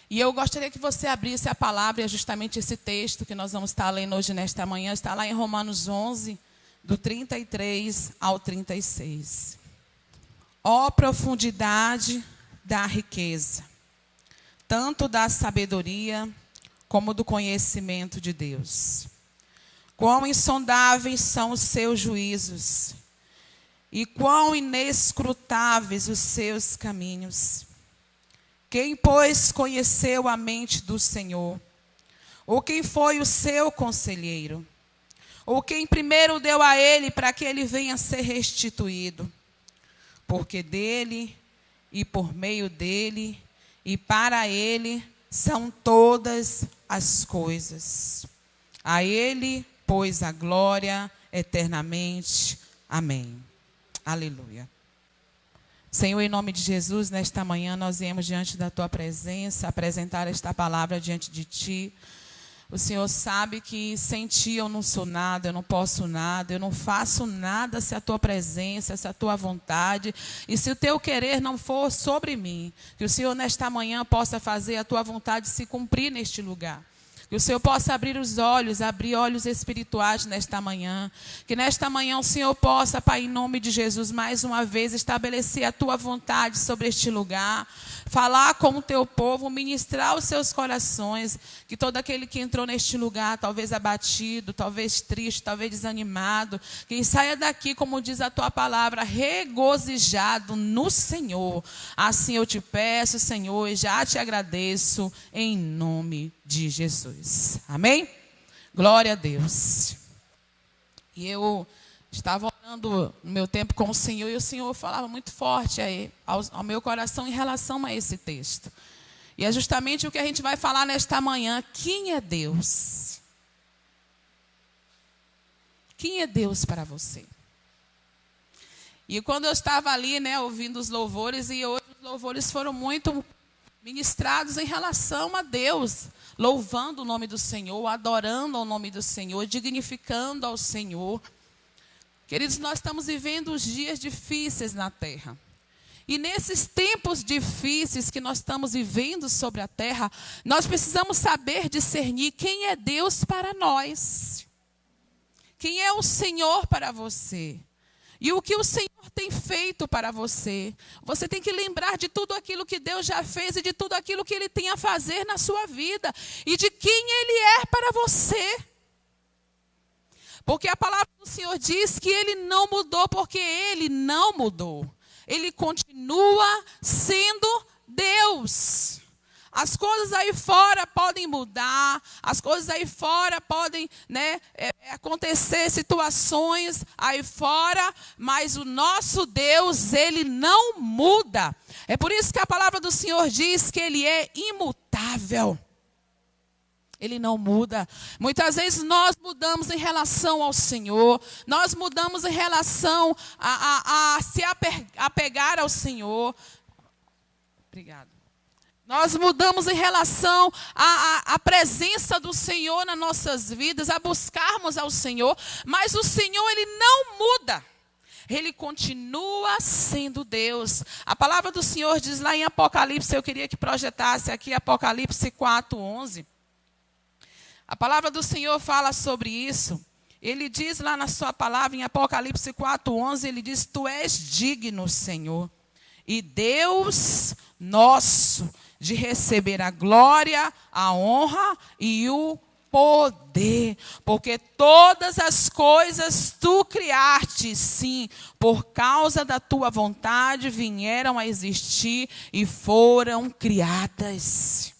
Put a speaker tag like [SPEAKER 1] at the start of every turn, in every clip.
[SPEAKER 1] E eu gostaria que você abrisse a palavra, e é justamente esse texto que nós vamos estar lendo hoje nesta manhã, está lá em Romanos 11, do 33 ao 36. Ó profundidade da riqueza, tanto da sabedoria como do conhecimento de Deus. Quão insondáveis são os seus juízos, e quão inescrutáveis os seus caminhos. Quem, pois, conheceu a mente do Senhor? Ou quem foi o seu conselheiro? Ou quem primeiro deu a ele para que ele venha a ser restituído? Porque dele, e por meio dele, e para ele, são todas as coisas. A ele, pois, a glória eternamente. Amém. Aleluia. Senhor, em nome de Jesus, nesta manhã nós viemos diante da Tua presença, apresentar esta palavra diante de Ti. O Senhor sabe que sem Ti eu não sou nada, eu não posso nada, eu não faço nada se a Tua presença, se a Tua vontade e se o Teu querer não for sobre mim. Que o Senhor nesta manhã possa fazer a Tua vontade se cumprir neste lugar. Que o Senhor possa abrir os olhos, abrir olhos espirituais nesta manhã. Que nesta manhã o Senhor possa, Pai, em nome de Jesus, mais uma vez estabelecer a Tua vontade sobre este lugar. Falar com o Teu povo, ministrar os seus corações. Que todo aquele que entrou neste lugar, talvez abatido, talvez triste, talvez desanimado, que saia daqui, como diz a Tua palavra, regozijado no Senhor. Assim eu te peço, Senhor, e já te agradeço em nome de Jesus. Amém? Glória a Deus. E eu estava orando no meu tempo com o Senhor, e o Senhor falava muito forte aí ao meu coração em relação a esse texto. E é justamente o que a gente vai falar nesta manhã. Quem é Deus? Quem é Deus para você? E quando eu estava ali, ouvindo os louvores, e hoje os louvores foram muito ministrados em relação a Deus, louvando o nome do Senhor, adorando ao nome do Senhor, dignificando ao Senhor. Queridos, nós estamos vivendo os dias difíceis na terra. E nesses tempos difíceis que nós estamos vivendo sobre a terra, nós precisamos saber discernir quem é Deus para nós. Quem é o Senhor para você. E o que o Senhor tem feito para você. Você tem que lembrar de tudo aquilo que Deus já fez e de tudo aquilo que Ele tem a fazer na sua vida. E de quem Ele é para você. Porque a palavra do Senhor diz que Ele não mudou, porque Ele não mudou. Ele continua sendo Deus. As coisas aí fora podem mudar, as coisas aí fora podem acontecer situações aí fora, mas o nosso Deus, Ele não muda. É por isso que a palavra do Senhor diz que Ele é imutável. Ele não muda. Muitas vezes nós mudamos em relação ao Senhor. Nós mudamos em relação a se apegar ao Senhor. Obrigada. Nós mudamos em relação à presença do Senhor nas nossas vidas, a buscarmos ao Senhor. Mas o Senhor, Ele não muda. Ele continua sendo Deus. A palavra do Senhor diz lá em Apocalipse, eu queria que projetasse aqui Apocalipse 4:11. A palavra do Senhor fala sobre isso. Ele diz lá na sua palavra, em Apocalipse 4:11, Ele diz: Tu és digno, Senhor, e Deus nosso, de receber a glória, a honra e o poder. Porque todas as coisas Tu criaste, sim, por causa da Tua vontade vieram a existir e foram criadas.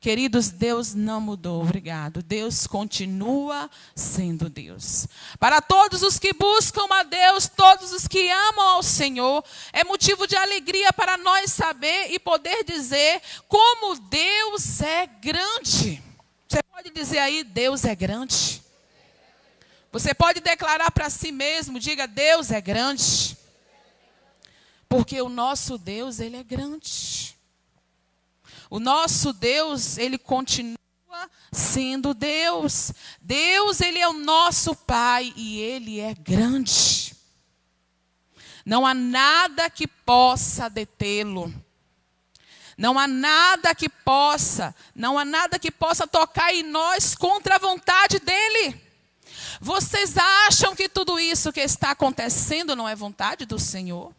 [SPEAKER 1] Queridos, Deus não mudou, obrigado. Deus continua sendo Deus. Para todos os que buscam a Deus, todos os que amam ao Senhor, é motivo de alegria para nós saber e poder dizer como Deus é grande. Você pode dizer aí, Deus é grande? Você pode declarar para si mesmo, diga, Deus é grande. Porque o nosso Deus, Ele é grande. O nosso Deus, Ele continua sendo Deus. Deus, Ele é o nosso Pai e Ele é grande. Não há nada que possa detê-lo. Não há nada que possa tocar em nós contra a vontade dEle. Vocês acham que tudo isso que está acontecendo não é vontade do Senhor?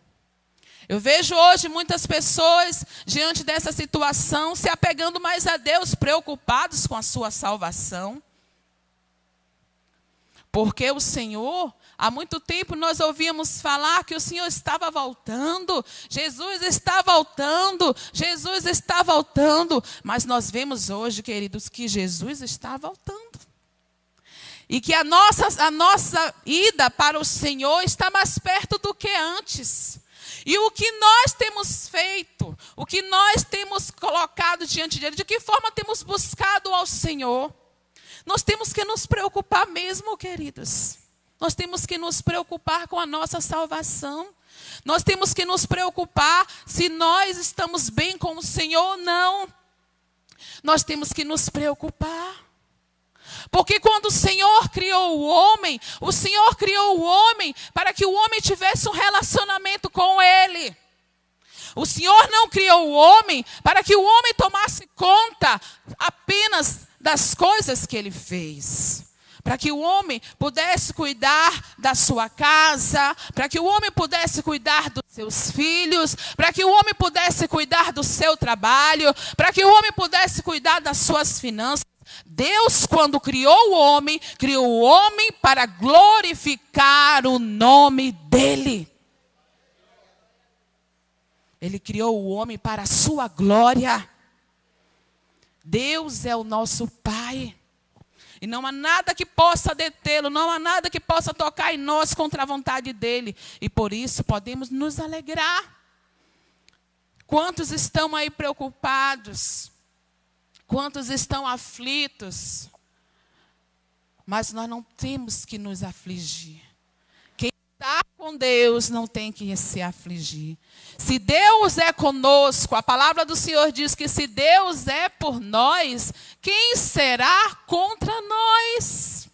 [SPEAKER 1] Eu vejo hoje muitas pessoas, diante dessa situação, se apegando mais a Deus, preocupados com a sua salvação. Porque o Senhor, há muito tempo nós ouvíamos falar que o Senhor estava voltando, Jesus está voltando, Jesus está voltando. Mas nós vemos hoje, queridos, que Jesus está voltando. E que a nossa ida para o Senhor está mais perto do que antes. E o que nós temos feito, o que nós temos colocado diante dele, de que forma temos buscado ao Senhor? Nós temos que nos preocupar mesmo, queridos. Nós temos que nos preocupar com a nossa salvação. Nós temos que nos preocupar se nós estamos bem com o Senhor ou não. Nós temos que nos preocupar. Porque quando o Senhor criou o Senhor criou o homem para que o homem tivesse um relacionamento com Ele. O Senhor não criou o homem para que o homem tomasse conta apenas das coisas que Ele fez. Para que o homem pudesse cuidar da sua casa, para que o homem pudesse cuidar dos seus filhos, para que o homem pudesse cuidar do seu trabalho, para que o homem pudesse cuidar das suas finanças. Deus, quando criou o homem para glorificar o nome dEle. Ele criou o homem para a sua glória. Deus é o nosso Pai. E não há nada que possa detê-lo, não há nada que possa tocar em nós contra a vontade dEle. E por isso podemos nos alegrar. Quantos estão aí preocupados? Quantos estão aflitos? Mas nós não temos que nos afligir. Quem está com Deus não tem que se afligir. Se Deus é conosco, a palavra do Senhor diz que se Deus é por nós, quem será contra nós?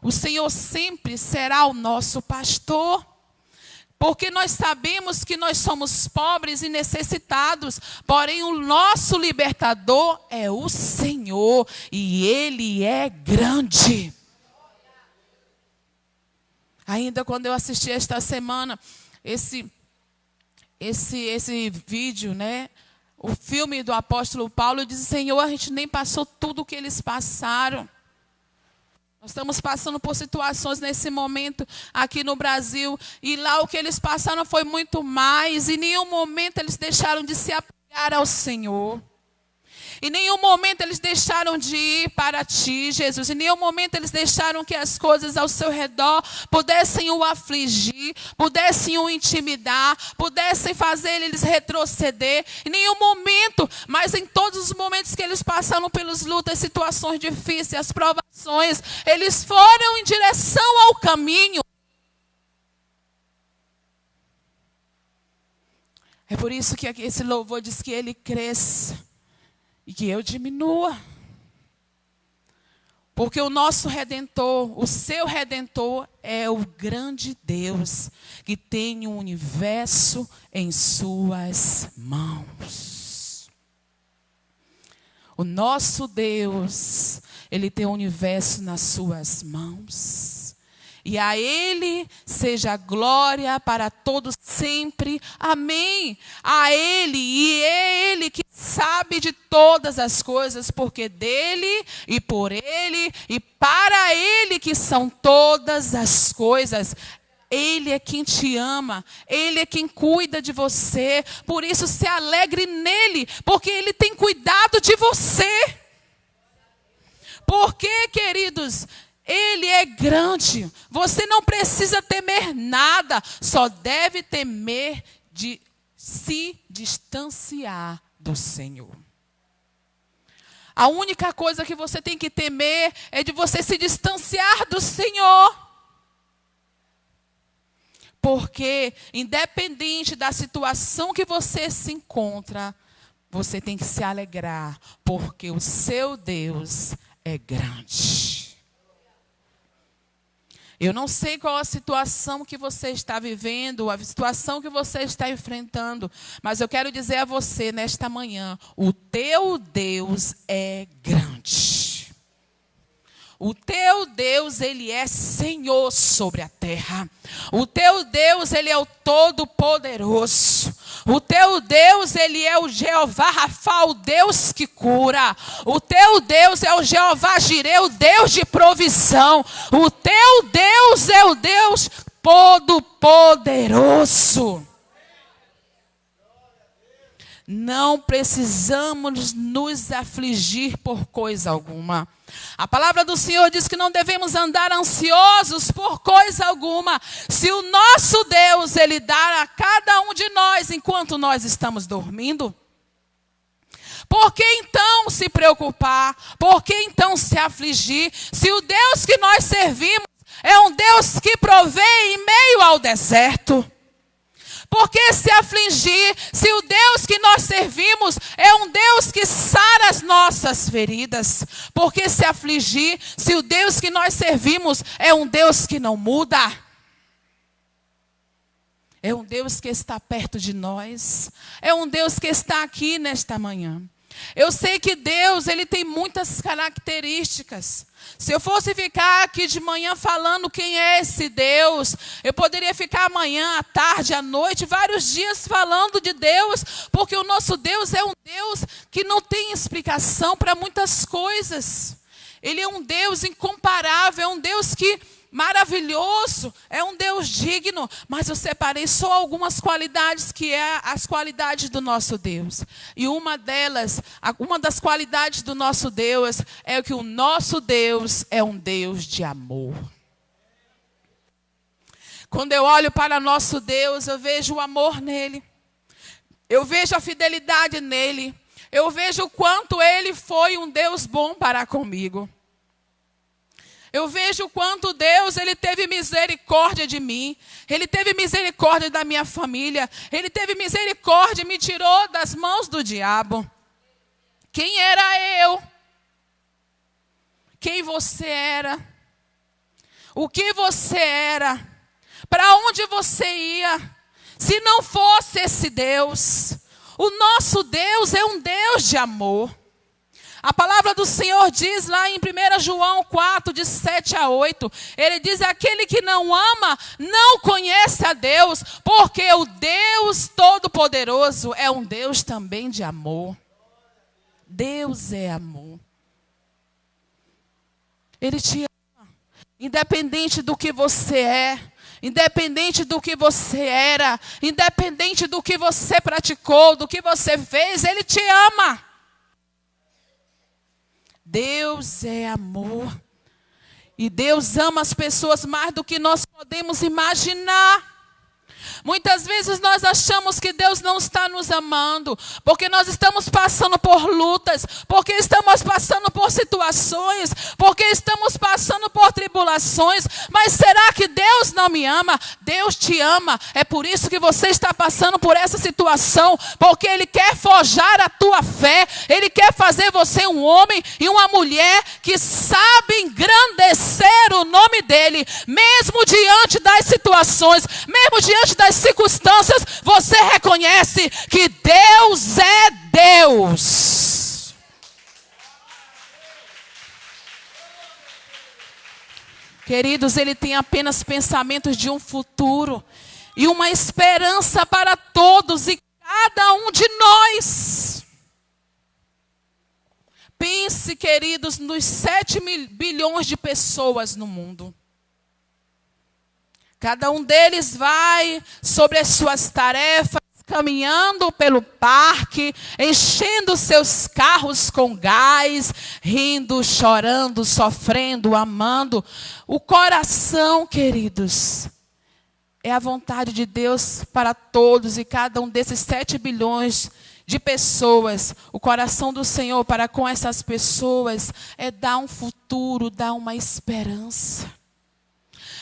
[SPEAKER 1] O Senhor sempre será o nosso pastor. Porque nós sabemos que nós somos pobres e necessitados, porém o nosso libertador é o Senhor e Ele é grande. Ainda quando eu assisti esta semana esse vídeo, né? O filme do apóstolo Paulo, eu disse: Senhor, a gente nem passou tudo o que eles passaram. Nós estamos passando por situações nesse momento aqui no Brasil. E lá o que eles passaram foi muito mais. Em nenhum momento eles deixaram de se apegar ao Senhor. Em nenhum momento eles deixaram de ir para ti, Jesus. Em nenhum momento eles deixaram que as coisas ao seu redor pudessem o afligir, pudessem o intimidar, pudessem fazer eles retroceder. Em nenhum momento, mas em todos os momentos que eles passaram pelas lutas, situações difíceis, as provações, eles foram em direção ao caminho. É por isso que esse louvor diz que ele cresça e que eu diminua. Porque o nosso Redentor, o seu Redentor, é o grande Deus que tem o universo em suas mãos. O nosso Deus, Ele tem o universo nas suas mãos. E a Ele seja a glória para todos sempre. Amém. A Ele, e é Ele que sabe de todas as coisas, porque dele e por Ele e para Ele que são todas as coisas. Ele é quem te ama, Ele é quem cuida de você. Por isso se alegre nele, porque Ele tem cuidado de você. Porque, queridos, Ele é grande. Você não precisa temer nada. Só deve temer de se distanciar do Senhor. A única coisa que você tem que temer é de você se distanciar do Senhor. Porque, independente da situação que você se encontra, você tem que se alegrar, porque o seu Deus é grande. Eu não sei qual a situação que você está vivendo, a situação que você está enfrentando, mas eu quero dizer a você nesta manhã, o teu Deus é grande. O teu Deus, Ele é Senhor sobre a terra. O teu Deus, Ele é o Todo-Poderoso. O teu Deus, Ele é o Jeová Rafa, o Deus que cura. O teu Deus é o Jeová Jireh, o Deus de provisão. O teu Deus é o Deus Todo-Poderoso. Não precisamos nos afligir por coisa alguma. A palavra do Senhor diz que não devemos andar ansiosos por coisa alguma. Se o nosso Deus, Ele dá a cada um de nós enquanto nós estamos dormindo, por que então se preocupar? Por que então se afligir? Se o Deus que nós servimos é um Deus que provê em meio ao deserto. Por que se afligir se o Deus que nós servimos é um Deus que sara as nossas feridas? Por que se afligir se o Deus que nós servimos é um Deus que não muda? É um Deus que está perto de nós. É um Deus que está aqui nesta manhã. Eu sei que Deus, Ele tem muitas características. Se eu fosse ficar aqui de manhã falando quem é esse Deus, eu poderia ficar amanhã, à tarde, à noite, vários dias falando de Deus, porque o nosso Deus é um Deus que não tem explicação para muitas coisas. Ele é um Deus incomparável, é um Deus que maravilhoso, é um Deus digno, mas eu separei só algumas qualidades que é as qualidades do nosso Deus. E uma das qualidades do nosso Deus é que o nosso Deus é um Deus de amor. Quando eu olho para nosso Deus, eu vejo o amor nele. Eu vejo a fidelidade nele. Eu vejo o quanto ele foi um Deus bom para comigo. Eu vejo o quanto Deus, Ele teve misericórdia de mim. Ele teve misericórdia da minha família. Ele teve misericórdia e me tirou das mãos do diabo. Quem era eu? Quem você era? O que você era? Para onde você ia? Se não fosse esse Deus. O nosso Deus é um Deus de amor. A palavra do Senhor diz lá em 1 João 4, de 7 a 8. Ele diz, aquele que não ama, não conhece a Deus, porque o Deus Todo-Poderoso é um Deus também de amor. Deus é amor. Ele te ama, independente do que você é. Independente do que você era. Independente do que você praticou, do que você fez, Ele te ama. Deus é amor. E Deus ama as pessoas mais do que nós podemos imaginar. Muitas vezes nós achamos que Deus não está nos amando, porque nós estamos passando por lutas, porque estamos passando por situações, porque estamos passando por tribulações. Mas será que Deus não me ama? Deus te ama. É por isso que você está passando por essa situação, porque Ele quer forjar a tua fé. Ele quer fazer você um homem e uma mulher que sabe engrandecer o nome dEle, mesmo diante das situações, mesmo diante das circunstâncias, você reconhece que Deus é Deus. Queridos, Ele tem apenas pensamentos de um futuro e uma esperança para todos e cada um de nós. Pense, queridos, nos 7 bilhões de pessoas no mundo. Cada um deles vai sobre as suas tarefas, caminhando pelo parque, enchendo seus carros com gás, rindo, chorando, sofrendo, amando. O coração, queridos, é a vontade de Deus para todos e cada um desses 7 bilhões de pessoas. O coração do Senhor para com essas pessoas é dar um futuro, dar uma esperança.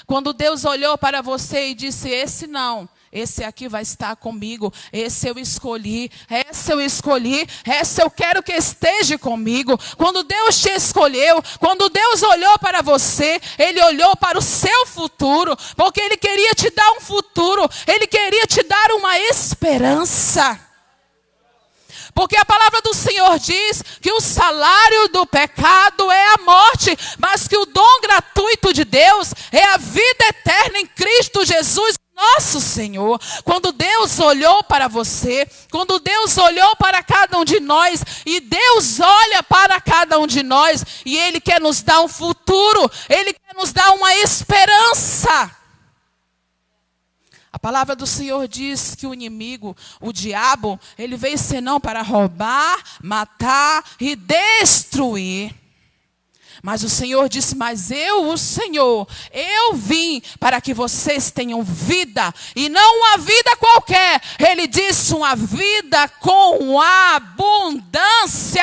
[SPEAKER 1] Quando Deus olhou para você e disse, esse não, esse aqui vai estar comigo, esse eu escolhi, essa eu quero que esteja comigo. Quando Deus te escolheu, quando Deus olhou para você, Ele olhou para o seu futuro, porque Ele queria te dar um futuro, Ele queria te dar uma esperança. Porque a palavra do Senhor diz que o salário do pecado é a morte, mas que o dom gratuito de Deus é a vida eterna em Cristo Jesus, nosso Senhor. Quando Deus olhou para você, quando Deus olhou para cada um de nós, e Deus olha para cada um de nós, e Ele quer nos dar um futuro, Ele quer nos dar uma esperança. A palavra do Senhor diz que o inimigo, o diabo, ele veio senão para roubar, matar e destruir. Mas o Senhor disse, mas eu, o Senhor, eu vim para que vocês tenham vida, e não uma vida qualquer. Ele disse, uma vida com abundância.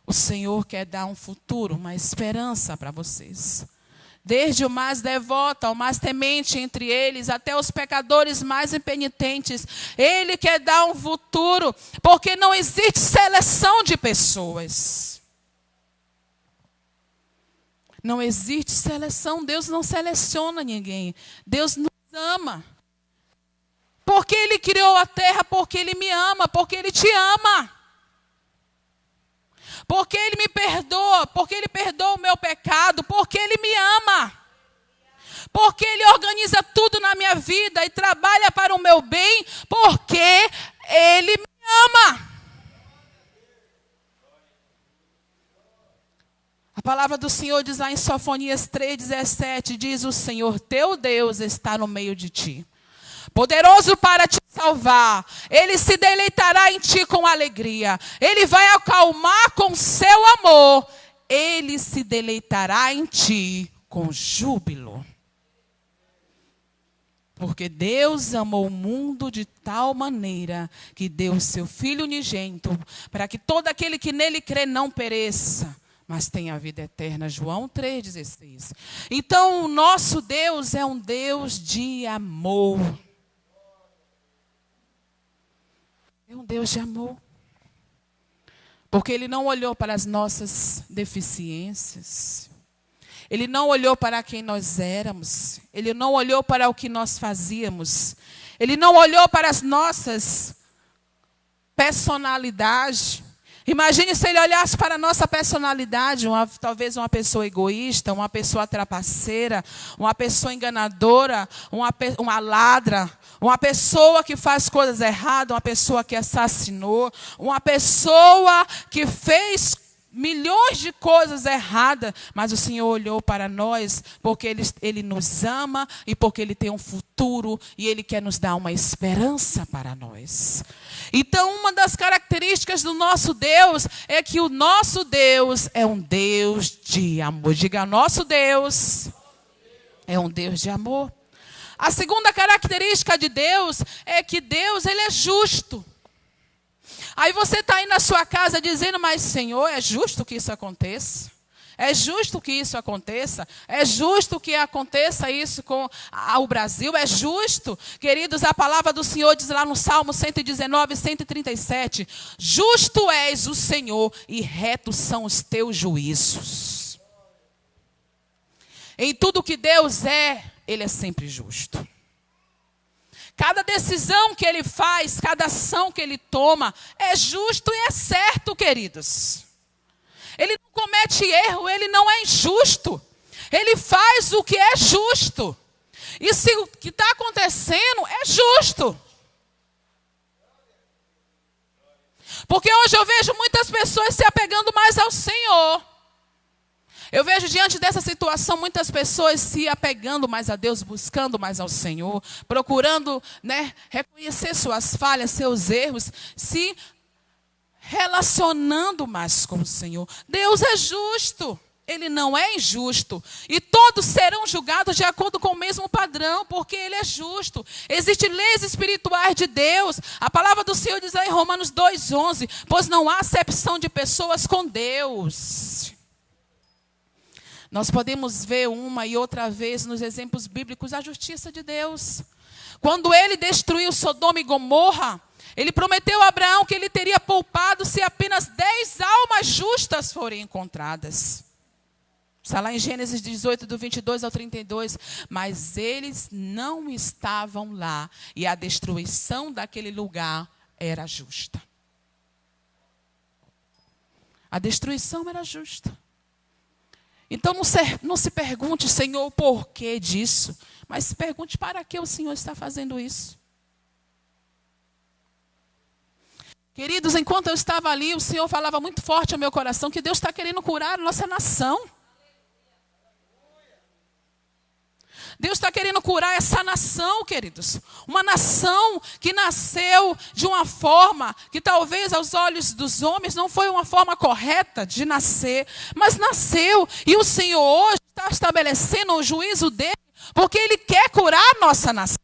[SPEAKER 1] O Senhor quer dar um futuro, uma esperança para vocês. Desde o mais devoto ao mais temente entre eles, até os pecadores mais impenitentes, Ele quer dar um futuro, porque não existe seleção de pessoas. Não existe seleção, Deus não seleciona ninguém. Deus nos ama. Porque Ele criou a terra, porque Ele me ama, porque Ele te ama. Porque Ele me perdoa, porque Ele perdoa o meu pecado, porque Ele me ama. Porque Ele organiza tudo na minha vida e trabalha para o meu bem, porque Ele me ama. A palavra do Senhor diz lá em Sofonias 3,17, diz: o Senhor teu Deus está no meio de ti, poderoso para te salvar. Ele se deleitará em ti com alegria. Ele vai acalmar com seu amor. Ele se deleitará em ti com júbilo. Porque Deus amou o mundo de tal maneira que deu o seu Filho unigênito, para que todo aquele que nele crê não pereça, mas tenha a vida eterna. João 3,16. Então o nosso Deus é um Deus de amor. É um Deus de amor. Porque Ele não olhou para as nossas deficiências. Ele não olhou para quem nós éramos. Ele não olhou para o que nós fazíamos. Ele não olhou para as nossas personalidades. Imagine se Ele olhasse para a nossa personalidade, talvez uma pessoa egoísta, uma pessoa trapaceira, uma pessoa enganadora, uma ladra, uma pessoa que faz coisas erradas, uma pessoa que assassinou, uma pessoa que fez milhões de coisas erradas, mas o Senhor olhou para nós porque Ele nos ama e porque Ele tem um futuro e Ele quer nos dar uma esperança para nós. Então, uma das características do nosso Deus é que o nosso Deus é um Deus de amor. Diga, nosso Deus é um Deus de amor. A segunda característica de Deus é que Deus, Ele é justo. Aí você está aí na sua casa dizendo, mas Senhor, é justo que isso aconteça? É justo que isso aconteça? É justo que aconteça isso com o Brasil? É justo? Queridos, a palavra do Senhor diz lá no Salmo 119, 137, justo és o Senhor e retos são os teus juízos. Em tudo que Deus é, Ele é sempre justo. Cada decisão que Ele faz, cada ação que Ele toma, é justo e é certo, queridos. Ele não comete erro, Ele não é injusto. Ele faz o que é justo. E se o que está acontecendo é justo. Porque hoje eu vejo muitas pessoas se apegando mais ao Senhor. Eu vejo diante dessa situação muitas pessoas se apegando mais a Deus, buscando mais ao Senhor, procurando, reconhecer suas falhas, seus erros, se relacionando mais com o Senhor. Deus é justo, Ele não é injusto. E todos serão julgados de acordo com o mesmo padrão, porque Ele é justo. Existem leis espirituais de Deus. A palavra do Senhor diz lá em Romanos 2,11, pois não há acepção de pessoas com Deus. Nós podemos ver uma e outra vez nos exemplos bíblicos a justiça de Deus. Quando ele destruiu Sodoma e Gomorra, ele prometeu a Abraão que ele teria poupado se apenas 10 almas justas forem encontradas. Está lá em Gênesis 18, do 22 ao 32. Mas eles não estavam lá e a destruição daquele lugar era justa. A destruição era justa. Então não se pergunte, Senhor, o porquê disso. Mas se pergunte, para que o Senhor está fazendo isso? Queridos, enquanto eu estava ali, o Senhor falava muito forte ao meu coração que Deus está querendo curar a nossa nação. Deus está querendo curar essa nação, queridos. Uma nação que nasceu de uma forma que talvez aos olhos dos homens não foi uma forma correta de nascer. Mas nasceu e o Senhor hoje está estabelecendo o juízo dele porque Ele quer curar a nossa nação.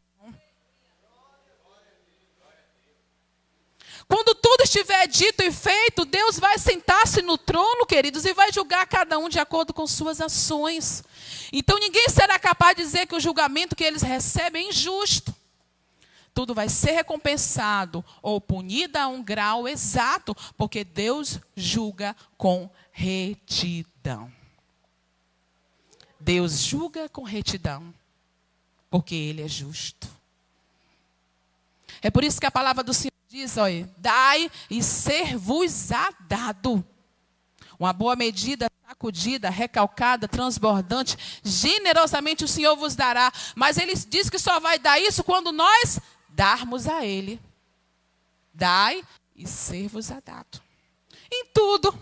[SPEAKER 1] Quando tudo estiver dito e feito, Deus vai sentar-se no trono, queridos, e vai julgar cada um de acordo com suas ações. Então ninguém será capaz de dizer que o julgamento que eles recebem é injusto. Tudo vai ser recompensado ou punido a um grau exato, porque Deus julga com retidão. Deus julga com retidão, porque Ele é justo. É por isso que a palavra do Senhor diz, olha, dai e ser-vos-á dado. Uma boa medida, sacudida, recalcada, transbordante, generosamente o Senhor vos dará. Mas Ele diz que só vai dar isso quando nós darmos a Ele. Dai e ser-vos-á dado. Em tudo.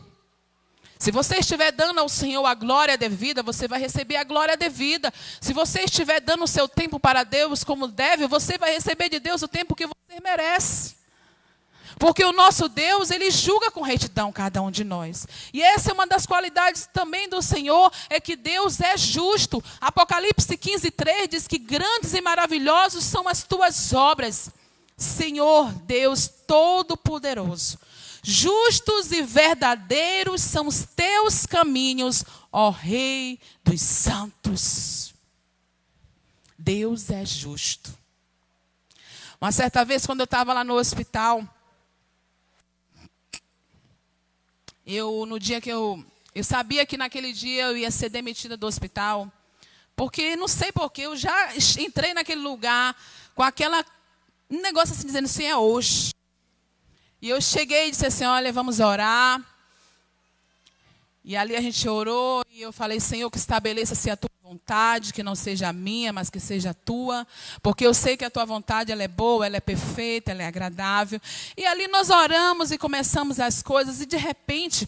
[SPEAKER 1] Se você estiver dando ao Senhor a glória devida, você vai receber a glória devida. Se você estiver dando o seu tempo para Deus como deve, você vai receber de Deus o tempo que você merece. Porque o nosso Deus, Ele julga com retidão cada um de nós. E essa é uma das qualidades também do Senhor, é que Deus é justo. Apocalipse 15:3 diz que grandes e maravilhosos são as tuas obras, Senhor Deus Todo-Poderoso. Justos e verdadeiros são os teus caminhos, ó Rei dos santos. Deus é justo. Uma certa vez, quando eu estava lá no hospital, no dia que eu sabia que naquele dia eu ia ser demitida do hospital, porque não sei porquê, eu já entrei naquele lugar com um negócio assim, dizendo assim, é hoje. E eu cheguei e disse assim, olha, vamos orar. E ali a gente orou e eu falei, Senhor, que estabeleça-se a tua vontade, que não seja a minha, mas que seja a tua. Porque eu sei que a tua vontade ela é boa, ela é perfeita, ela é agradável. E ali nós oramos e começamos as coisas. E de repente,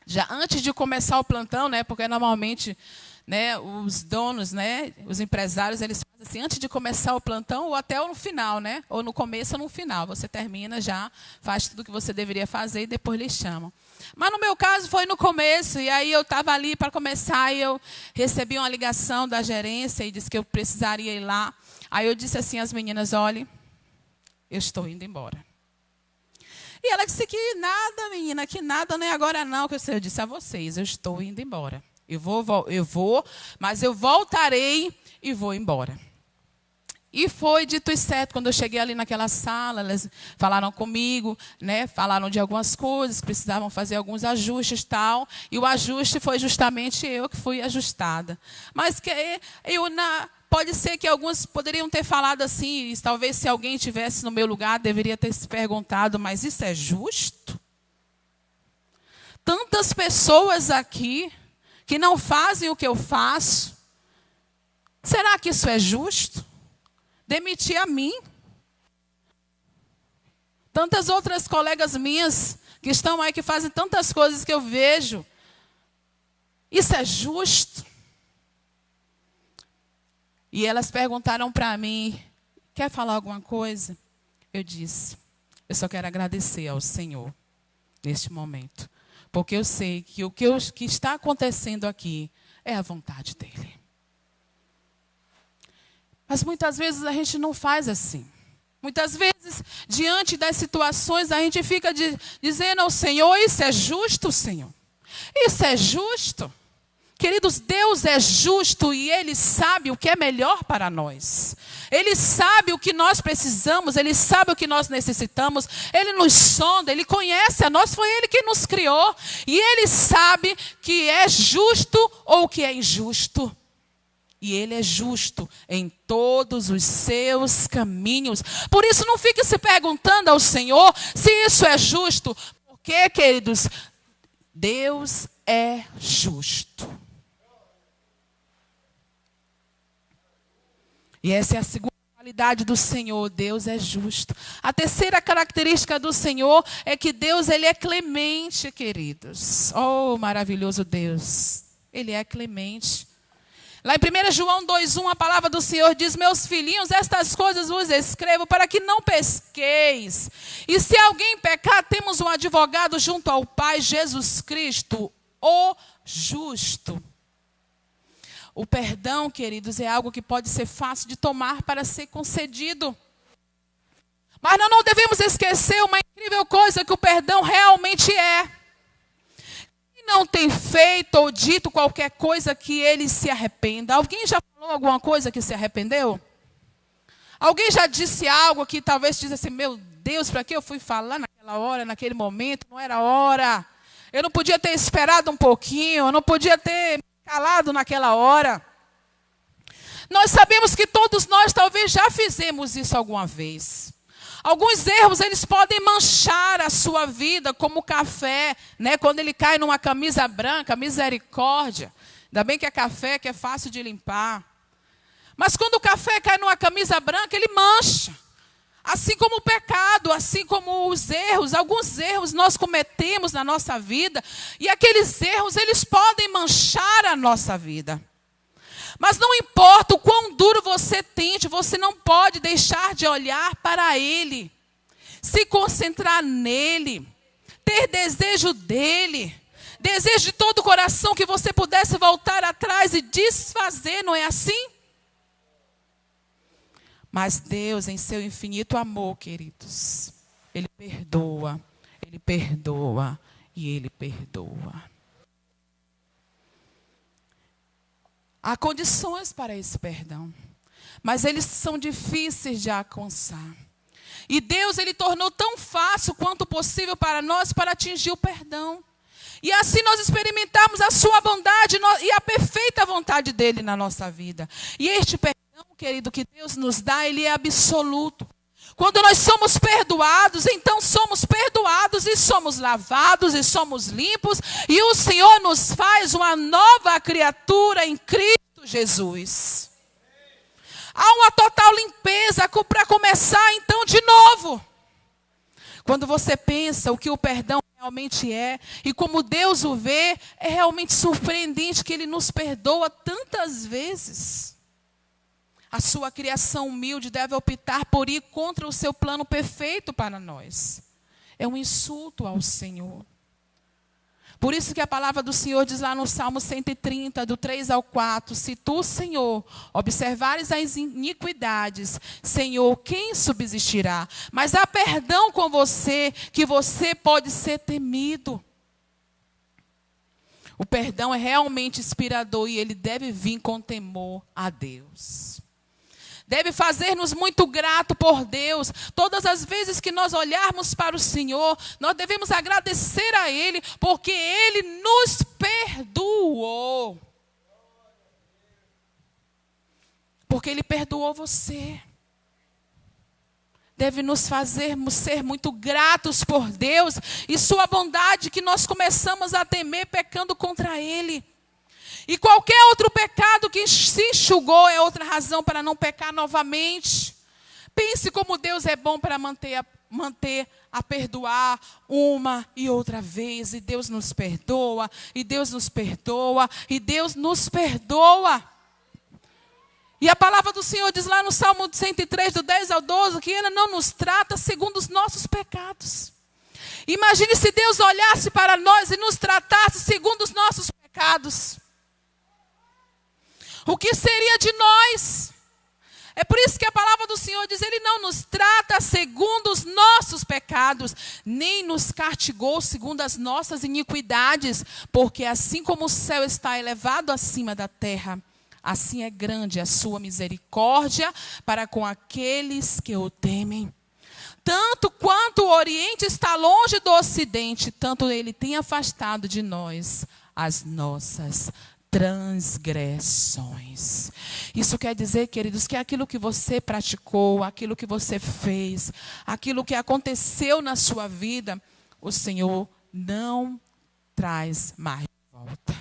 [SPEAKER 1] já antes de começar o plantão, né, porque normalmente, né, os donos, né, os empresários, eles fazem assim, antes de começar o plantão, ou até no final, né, ou no começo ou no final. Você termina já, faz tudo o que você deveria fazer e depois eles chamam. Mas no meu caso foi no começo, e aí eu estava ali para começar, e eu recebi uma ligação da gerência e disse que eu precisaria ir lá. Aí eu disse assim às meninas, olhem, eu estou indo embora. E ela disse que nada, menina, que nada, nem agora não. Eu disse a vocês, eu estou indo embora. Eu vou, mas eu voltarei e vou embora. E foi dito e certo, quando eu cheguei ali naquela sala, elas falaram comigo, né, falaram de algumas coisas, que precisavam fazer alguns ajustes e tal. E o ajuste foi justamente eu que fui ajustada. Mas pode ser que alguns poderiam ter falado assim, e talvez se alguém estivesse no meu lugar, deveria ter se perguntado, mas isso é justo? Tantas pessoas aqui que não fazem o que eu faço. Será que isso é justo? Demitir a mim. Tantas outras colegas minhas que estão aí, que fazem tantas coisas que eu vejo. Isso é justo? E elas perguntaram para mim, quer falar alguma coisa? Eu disse, eu só quero agradecer ao Senhor neste momento. Porque eu sei que o que está acontecendo aqui é a vontade dEle. Mas muitas vezes a gente não faz assim. Muitas vezes, diante das situações, a gente fica dizendo ao Senhor, isso é justo, Senhor? Isso é justo? Queridos, Deus é justo e Ele sabe o que é melhor para nós. Ele sabe o que nós precisamos, Ele sabe o que nós necessitamos. Ele nos sonda, Ele conhece a nós, foi Ele que nos criou. E Ele sabe que é justo ou que é injusto. E Ele é justo em todos os seus caminhos. Por isso não fique se perguntando ao Senhor se isso é justo. Porque, queridos, Deus é justo. E essa é a segunda qualidade do Senhor, Deus é justo. A terceira característica do Senhor é que Deus, Ele é clemente, queridos. Oh, maravilhoso Deus. Ele é clemente. Lá em 1 João 2,1, a palavra do Senhor diz: meus filhinhos, estas coisas vos escrevo para que não pesqueis. E se alguém pecar, temos um advogado junto ao Pai, Jesus Cristo, o justo. O perdão, queridos, é algo que pode ser fácil de tomar para ser concedido. Mas nós não devemos esquecer uma incrível coisa que o perdão realmente é. Quem não tem feito ou dito qualquer coisa que ele se arrependa? Alguém já falou alguma coisa que se arrependeu? Alguém já disse algo que talvez diz assim: meu Deus, para que eu fui falar naquela hora, naquele momento? Não era hora. Eu não podia ter esperado um pouquinho, eu não podia ter calado naquela hora. Nós sabemos que todos nós talvez já fizemos isso alguma vez. Alguns erros, eles podem manchar a sua vida, como o café, né? Quando ele cai numa camisa branca, misericórdia. Ainda bem que é café, que é fácil de limpar. Mas quando o café cai numa camisa branca, ele mancha. Assim como o pecado, assim como os erros, alguns erros nós cometemos na nossa vida, e aqueles erros, eles podem manchar a nossa vida. Mas não importa o quão duro você tente, você não pode deixar de olhar para Ele, se concentrar nele, ter desejo dele, desejo de todo o coração que você pudesse voltar atrás e desfazer, não é assim? Mas Deus, em seu infinito amor, queridos, Ele perdoa e Ele perdoa. Há condições para esse perdão, mas eles são difíceis de alcançar. E Deus, Ele tornou tão fácil quanto possível para nós para atingir o perdão. E assim nós experimentamos a sua bondade e a perfeita vontade dEle na nossa vida. E este perdão, querido, que Deus nos dá, ele é absoluto. Quando nós somos perdoados, então somos perdoados e somos lavados e somos limpos. E o Senhor nos faz uma nova criatura em Cristo Jesus. Há uma total limpeza para começar então de novo. Quando você pensa o que o perdão realmente é, e como Deus o vê, é realmente surpreendente que Ele nos perdoa tantas vezes. A sua criação humilde deve optar por ir contra o seu plano perfeito para nós. É um insulto ao Senhor. Por isso que a palavra do Senhor diz lá no Salmo 130, do 3 ao 4, se tu, Senhor, observares as iniquidades, Senhor, quem subsistirá? Mas há perdão com você, que você pode ser temido. O perdão é realmente inspirador e ele deve vir com temor a Deus. Deve fazer-nos muito grato por Deus. Todas as vezes que nós olharmos para o Senhor, nós devemos agradecer a Ele, porque Ele nos perdoou. Porque Ele perdoou você. Deve nos fazermos ser muito gratos por Deus e sua bondade, que nós começamos a temer pecando contra Ele. E qualquer outro pecado que se enxugou é outra razão para não pecar novamente. Pense como Deus é bom para manter a perdoar uma e outra vez. E Deus nos perdoa, e Deus nos perdoa, e Deus nos perdoa. E a palavra do Senhor diz lá no Salmo 103, do 10 ao 12, que Ele não nos trata segundo os nossos pecados. Imagine se Deus olhasse para nós e nos tratasse segundo os nossos pecados. O que seria de nós? É por isso que a palavra do Senhor diz, Ele não nos trata segundo os nossos pecados. pecados, nem nos castigou segundo as nossas iniquidades, porque assim como o céu está elevado acima da terra, assim é grande a sua misericórdia para com aqueles que o temem. Tanto quanto o Oriente está longe do Ocidente, tanto ele tem afastado de nós as nossas transgressões. Isso quer dizer, queridos, que aquilo que você praticou, aquilo que você fez, aquilo que aconteceu na sua vida, o Senhor não traz mais de volta.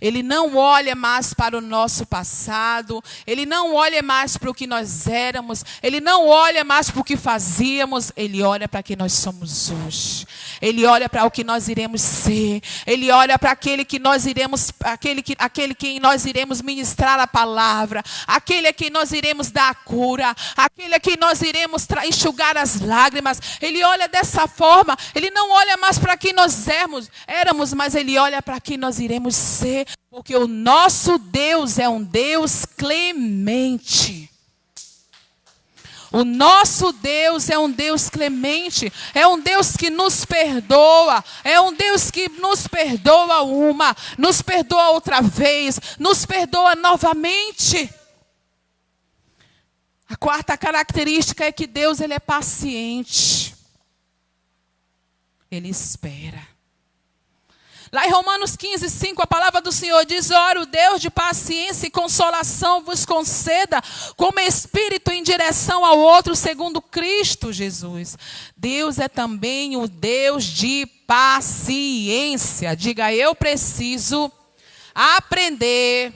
[SPEAKER 1] Ele não olha mais para o nosso passado, Ele não olha mais para o que nós éramos, Ele não olha mais para o que fazíamos, Ele olha para quem nós somos hoje. Ele olha para o que nós iremos ser, Ele olha para aquele que nós iremos, aquele quem nós iremos ministrar a palavra, aquele a quem nós iremos dar a cura, aquele a quem nós iremos enxugar as lágrimas. Ele olha dessa forma, Ele não olha mais para quem nós éramos, mas Ele olha para quem nós iremos ser. Porque o nosso Deus é um Deus clemente. O nosso Deus é um Deus clemente. É um Deus que nos perdoa. É um Deus que nos perdoa nos perdoa outra vez, nos perdoa novamente. A quarta característica é que Deus, Ele é paciente. Ele espera. Lá em Romanos 15, 5, a palavra do Senhor diz: ora, o Deus de paciência e consolação vos conceda como espírito em direção ao outro, segundo Cristo Jesus. Deus é também o Deus de paciência. Diga, eu preciso aprender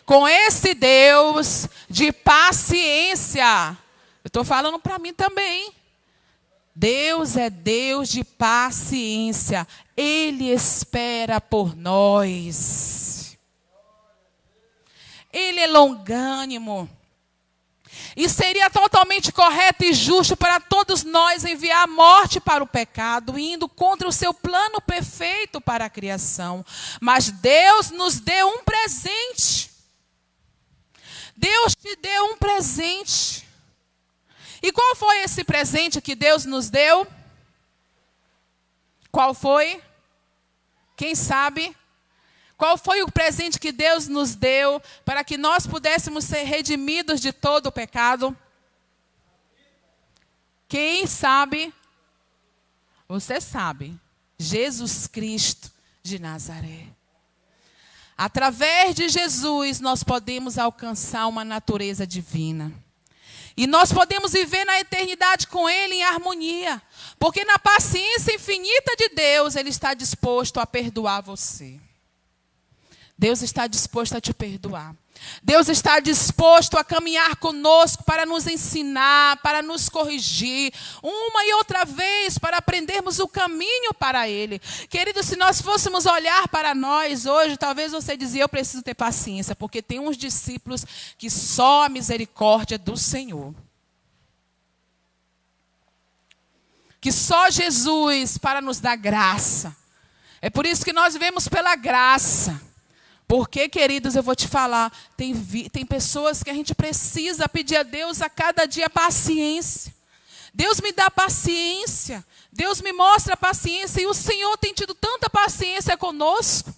[SPEAKER 1] com esse Deus de paciência. Eu estou falando para mim também. Deus é Deus de paciência. Ele espera por nós. Ele é longânimo. E seria totalmente correto e justo para todos nós enviar a morte para o pecado, indo contra o seu plano perfeito para a criação. Mas Deus nos deu um presente. Deus te deu um presente. E qual foi esse presente que Deus nos deu? Qual foi? Quem sabe? Qual foi o presente que Deus nos deu para que nós pudéssemos ser redimidos de todo o pecado? Quem sabe? Você sabe. Jesus Cristo de Nazaré. Através de Jesus nós podemos alcançar uma natureza divina. E nós podemos viver na eternidade com Ele em harmonia. Porque na paciência infinita de Deus, Ele está disposto a perdoar você. Deus está disposto a te perdoar. Deus está disposto a caminhar conosco para nos ensinar, para nos corrigir, uma e outra vez, para aprendermos o caminho para Ele. Querido, se nós fôssemos olhar para nós hoje, talvez você dizia, eu preciso ter paciência, porque tem uns discípulos que só a misericórdia do Senhor. Que só Jesus para nos dar graça. É por isso que nós vivemos pela graça. Porque, queridos, eu vou te falar, tem pessoas que a gente precisa pedir a Deus a cada dia paciência. Deus me dá paciência. Deus me mostra paciência. E o Senhor tem tido tanta paciência conosco.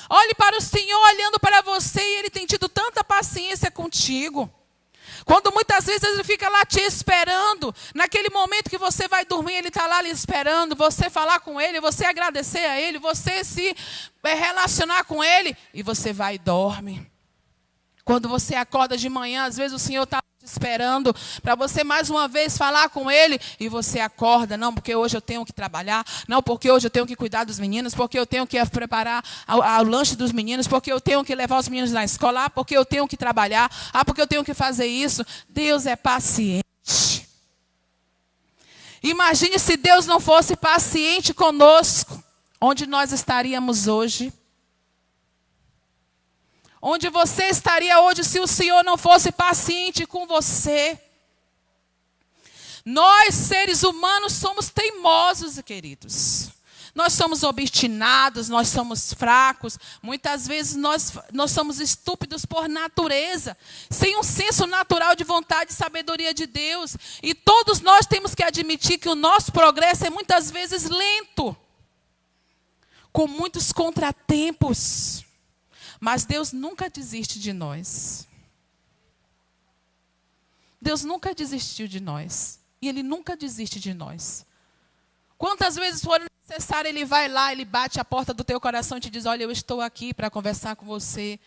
[SPEAKER 1] Olhe para o Senhor olhando para você e Ele tem tido tanta paciência contigo. Quando muitas vezes Ele fica lá te esperando, naquele momento que você vai dormir, Ele está lá lhe esperando, você falar com Ele, você agradecer a Ele, você se relacionar com Ele, e você vai e dorme. Quando você acorda de manhã, às vezes o Senhor está te esperando para você mais uma vez falar com Ele, e você acorda, não, porque hoje eu tenho que trabalhar, não, porque hoje eu tenho que cuidar dos meninos, porque eu tenho que preparar o lanche dos meninos, porque eu tenho que levar os meninos na escola, porque eu tenho que trabalhar, porque eu tenho que fazer isso. Deus é paciente. Imagine se Deus não fosse paciente conosco, onde nós estaríamos hoje? Onde você estaria hoje se o Senhor não fosse paciente com você? Nós, seres humanos, somos teimosos, queridos. Nós somos obstinados, nós somos fracos. Muitas vezes nós somos estúpidos por natureza, sem um senso natural de vontade e sabedoria de Deus. E todos nós temos que admitir que o nosso progresso é muitas vezes lento, com muitos contratempos. Mas Deus nunca desiste de nós. Deus nunca desistiu de nós. E Ele nunca desiste de nós. Quantas vezes for necessário, Ele vai lá, Ele bate a porta do teu coração e te diz: olha, eu estou aqui para conversar com você.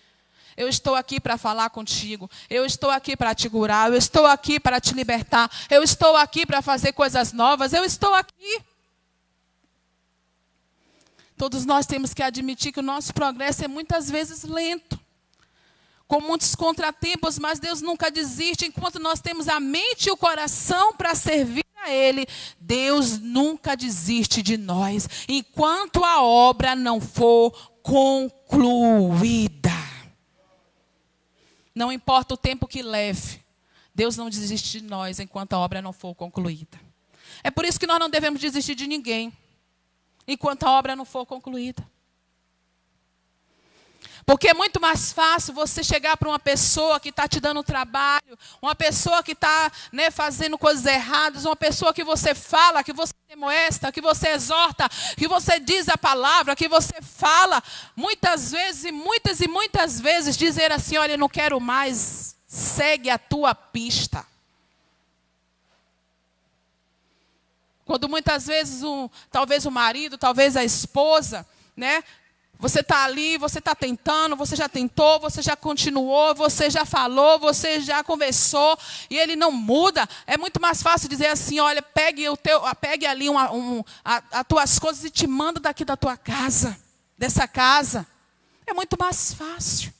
[SPEAKER 1] Eu estou aqui para falar contigo. Eu estou aqui para te curar. Eu estou aqui para te libertar. Eu estou aqui para fazer coisas novas. Eu estou aqui. Todos nós temos que admitir que o nosso progresso é muitas vezes lento, com muitos contratempos, mas Deus nunca desiste. Enquanto nós temos a mente e o coração para servir a Ele, Deus nunca desiste de nós, enquanto a obra não for concluída. Não importa o tempo que leve, Deus não desiste de nós enquanto a obra não for concluída. É por isso que nós não devemos desistir de ninguém, enquanto a obra não for concluída. Porque é muito mais fácil você chegar para uma pessoa que está te dando trabalho, uma pessoa que está fazendo coisas erradas, uma pessoa que você fala, que você demoesta, que você exorta, que você diz a palavra, que você fala. Muitas vezes, e muitas vezes, dizer assim: olha, eu não quero mais, segue a tua pista. Quando muitas vezes, talvez o marido, talvez a esposa, você está ali, você está tentando, você já tentou, você já continuou, você já falou, você já conversou, e ele não muda. É muito mais fácil dizer assim: olha, pegue ali as tuas coisas e te manda daqui da tua casa, dessa casa. É muito mais fácil.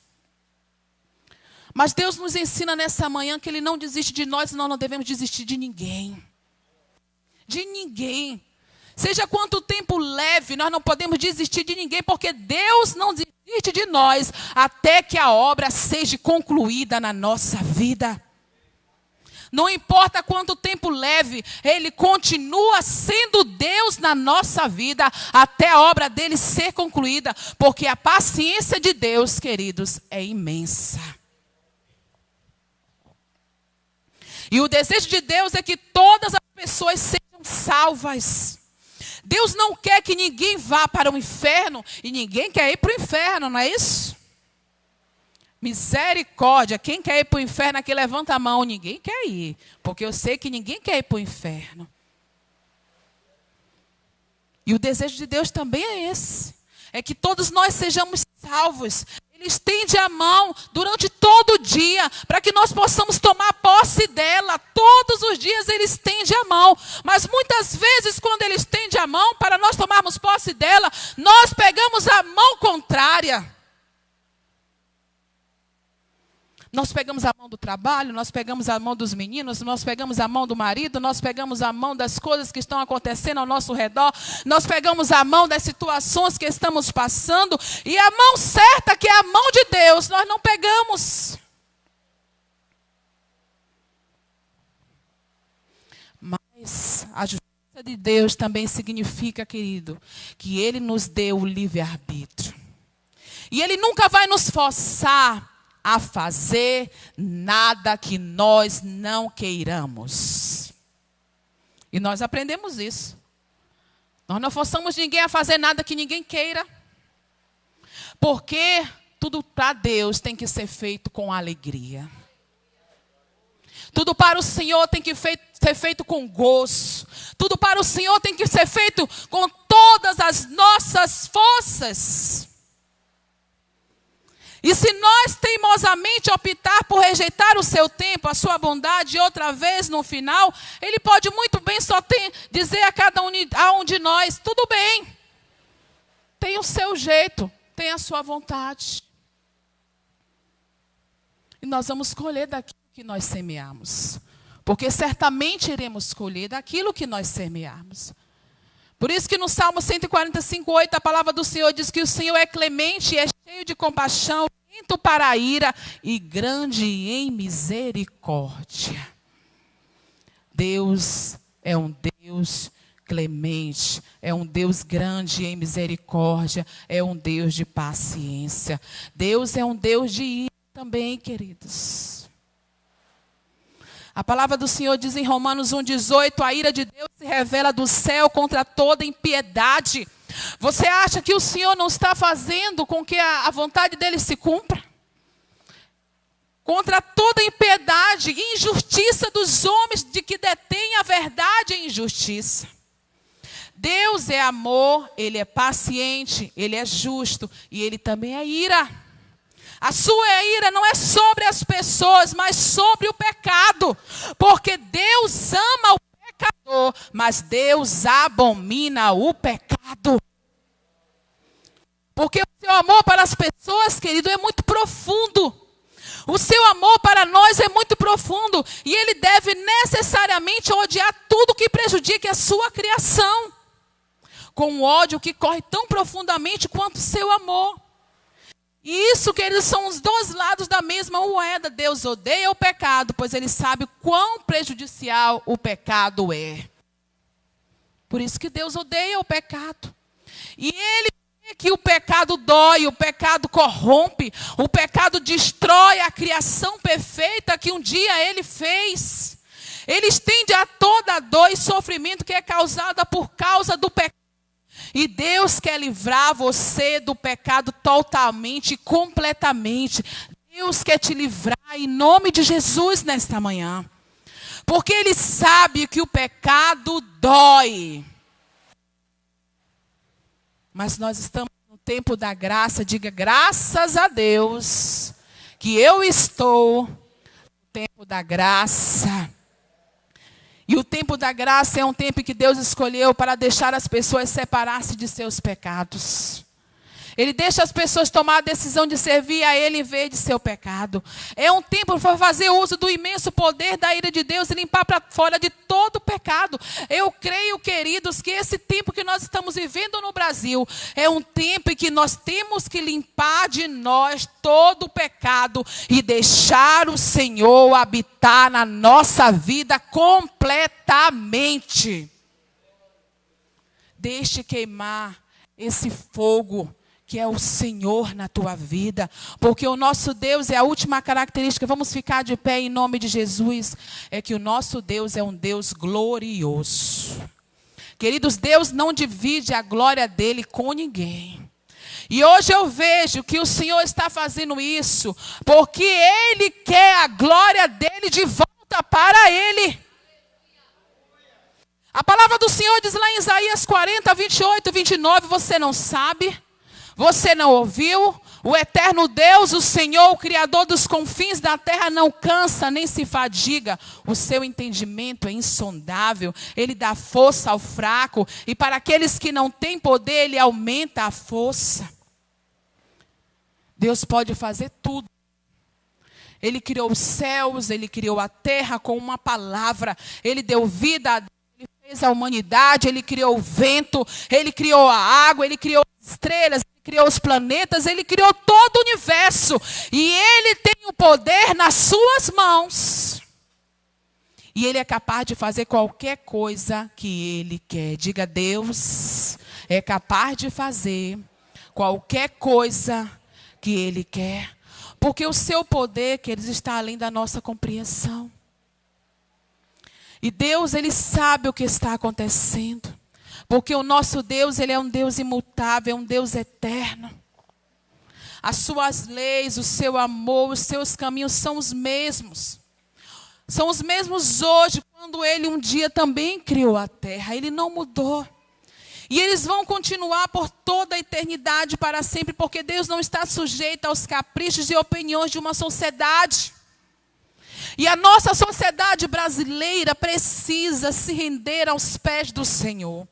[SPEAKER 1] Mas Deus nos ensina nessa manhã que Ele não desiste de nós, e nós não devemos desistir de ninguém. De ninguém. Seja quanto tempo leve, nós não podemos desistir de ninguém, porque Deus não desiste de nós até que a obra seja concluída na nossa vida. Não importa quanto tempo leve, Ele continua sendo Deus na nossa vida até a obra dele ser concluída, porque a paciência de Deus, queridos, é imensa. E o desejo de Deus é que todas as pessoas sejam salvas. Deus não quer que ninguém vá para o inferno, e ninguém quer ir para o inferno, não é isso? Misericórdia, quem quer ir para o inferno aqui, levanta a mão. Ninguém quer ir, porque eu sei que ninguém quer ir para o inferno. E o desejo de Deus também é esse, é que todos nós sejamos salvos. Ele estende a mão durante todo o dia, para que nós possamos tomar posse dela. Todos os dias Ele estende a mão. Mas muitas vezes, quando Ele estende a mão, para nós tomarmos posse dela, nós pegamos a mão contrária. Nós pegamos a mão do trabalho, nós pegamos a mão dos meninos, nós pegamos a mão do marido, nós pegamos a mão das coisas que estão acontecendo ao nosso redor, nós pegamos a mão das situações que estamos passando, e a mão certa, que é a mão de Deus, nós não pegamos. Mas a justiça de Deus também significa, querido, que Ele nos deu o livre-arbítrio. E Ele nunca vai nos forçar a fazer nada que nós não queiramos. E nós aprendemos isso. Nós não forçamos ninguém a fazer nada que ninguém queira. Porque tudo para Deus tem que ser feito com alegria. Tudo para o Senhor tem que ser feito com gozo. Tudo para o Senhor tem que ser feito com todas as nossas forças. E se nós teimosamente optar por rejeitar o seu tempo, a sua bondade, outra vez no final, Ele pode muito bem só dizer a cada um de nós: tudo bem, tem o seu jeito, tem a sua vontade. E nós vamos colher daquilo que nós semeamos. Porque certamente iremos colher daquilo que nós semearmos. Por isso que no Salmo 145:8, a palavra do Senhor diz que o Senhor é clemente e é cheio de compaixão, lento para a ira e grande em misericórdia. Deus é um Deus clemente, é um Deus grande em misericórdia, é um Deus de paciência. Deus é um Deus de ira também, queridos. A palavra do Senhor diz em Romanos 1,18, a ira de Deus se revela do céu contra toda impiedade. Você acha que o Senhor não está fazendo com que a vontade dele se cumpra? Contra toda impiedade e injustiça dos homens de que detêm a verdade e injustiça. Deus é amor, Ele é paciente, Ele é justo e Ele também é ira. A sua ira não é sobre as pessoas, mas sobre o pecado. Porque Deus ama o pecador, mas Deus abomina o pecado. Porque o seu amor para as pessoas, querido, é muito profundo. O seu amor para nós é muito profundo. E Ele deve necessariamente odiar tudo que prejudique a sua criação. Com um ódio que corre tão profundamente quanto o seu amor. E isso, queridos, são os dois lados da mesma moeda. Deus odeia o pecado, pois Ele sabe quão prejudicial o pecado é. Por isso que Deus odeia o pecado. E Ele vê que o pecado dói, o pecado corrompe, o pecado destrói a criação perfeita que um dia Ele fez. Ele estende a toda a dor e sofrimento que é causada por causa do pecado. E Deus quer livrar você do pecado totalmente e completamente. Deus quer te livrar em nome de Jesus nesta manhã. Porque Ele sabe que o pecado dói. Mas nós estamos no tempo da graça. Diga, graças a Deus que eu estou no tempo da graça. E o tempo da graça é um tempo que Deus escolheu para deixar as pessoas separar-se de seus pecados. Ele deixa as pessoas tomar a decisão de servir a Ele em vez de seu pecado. É um tempo para fazer uso do imenso poder da ira de Deus e limpar para fora de todo o pecado. Eu creio, queridos, que esse tempo que nós estamos vivendo no Brasil é um tempo em que nós temos que limpar de nós todo o pecado e deixar o Senhor habitar na nossa vida completamente. Deixe queimar esse fogo que é o Senhor na tua vida, porque o nosso Deus é a última característica, vamos ficar de pé em nome de Jesus, é que o nosso Deus é um Deus glorioso. Queridos, Deus não divide a glória dele com ninguém. E hoje eu vejo que o Senhor está fazendo isso, porque Ele quer a glória dele de volta para Ele. A palavra do Senhor diz lá em Isaías 40, 28, 29, você não sabe? Você não ouviu? O eterno Deus, o Senhor, o Criador dos confins da terra, não cansa nem se fadiga. O seu entendimento é insondável. Ele dá força ao fraco. E para aqueles que não têm poder, Ele aumenta a força. Deus pode fazer tudo. Ele criou os céus, Ele criou a terra com uma palavra. Ele deu vida a Deus. Ele fez a humanidade, Ele criou o vento, Ele criou a água, Ele criou as estrelas, Ele criou os planetas, Ele criou todo o universo. E Ele tem o poder nas suas mãos. E Ele é capaz de fazer qualquer coisa que Ele quer. Diga, Deus é capaz de fazer qualquer coisa que Ele quer. Porque o seu poder, queridos, está além da nossa compreensão. E Deus, Ele sabe o que está acontecendo. Porque o nosso Deus, Ele é um Deus imutável, é um Deus eterno. As suas leis, o seu amor, os seus caminhos são os mesmos. São os mesmos hoje, quando Ele um dia também criou a terra. Ele não mudou. E eles vão continuar por toda a eternidade para sempre, porque Deus não está sujeito aos caprichos e opiniões de uma sociedade. E a nossa sociedade brasileira precisa se render aos pés do Senhor.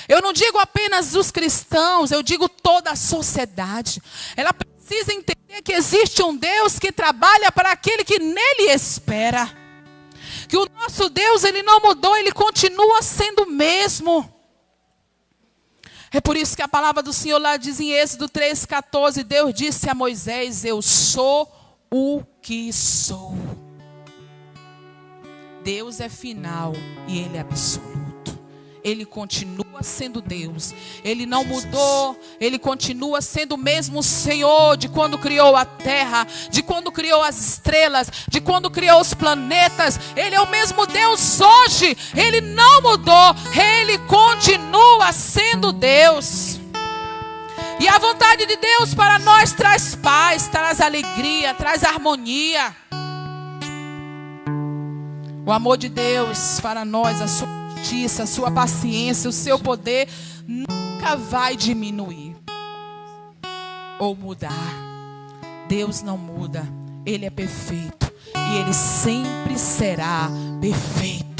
[SPEAKER 1] Eu não digo apenas os cristãos, eu digo toda a sociedade. Ela precisa entender que existe um Deus que trabalha para aquele que nele espera. Que o nosso Deus, Ele não mudou, Ele continua sendo o mesmo. É por isso que a palavra do Senhor lá diz em Êxodo 3,14, Deus disse a Moisés, eu sou o que sou. Deus é final e Ele é absoluto. Ele continua sendo Deus. Ele não mudou. Ele continua sendo o mesmo Senhor de quando criou a terra, de quando criou as estrelas, de quando criou os planetas. Ele é o mesmo Deus hoje. Ele não mudou. Ele continua sendo Deus. E a vontade de Deus para nós traz paz, traz alegria, traz harmonia. O amor de Deus para nós, a sua justiça, a sua paciência, o seu poder nunca vai diminuir ou mudar. Deus não muda, Ele é perfeito e Ele sempre será perfeito.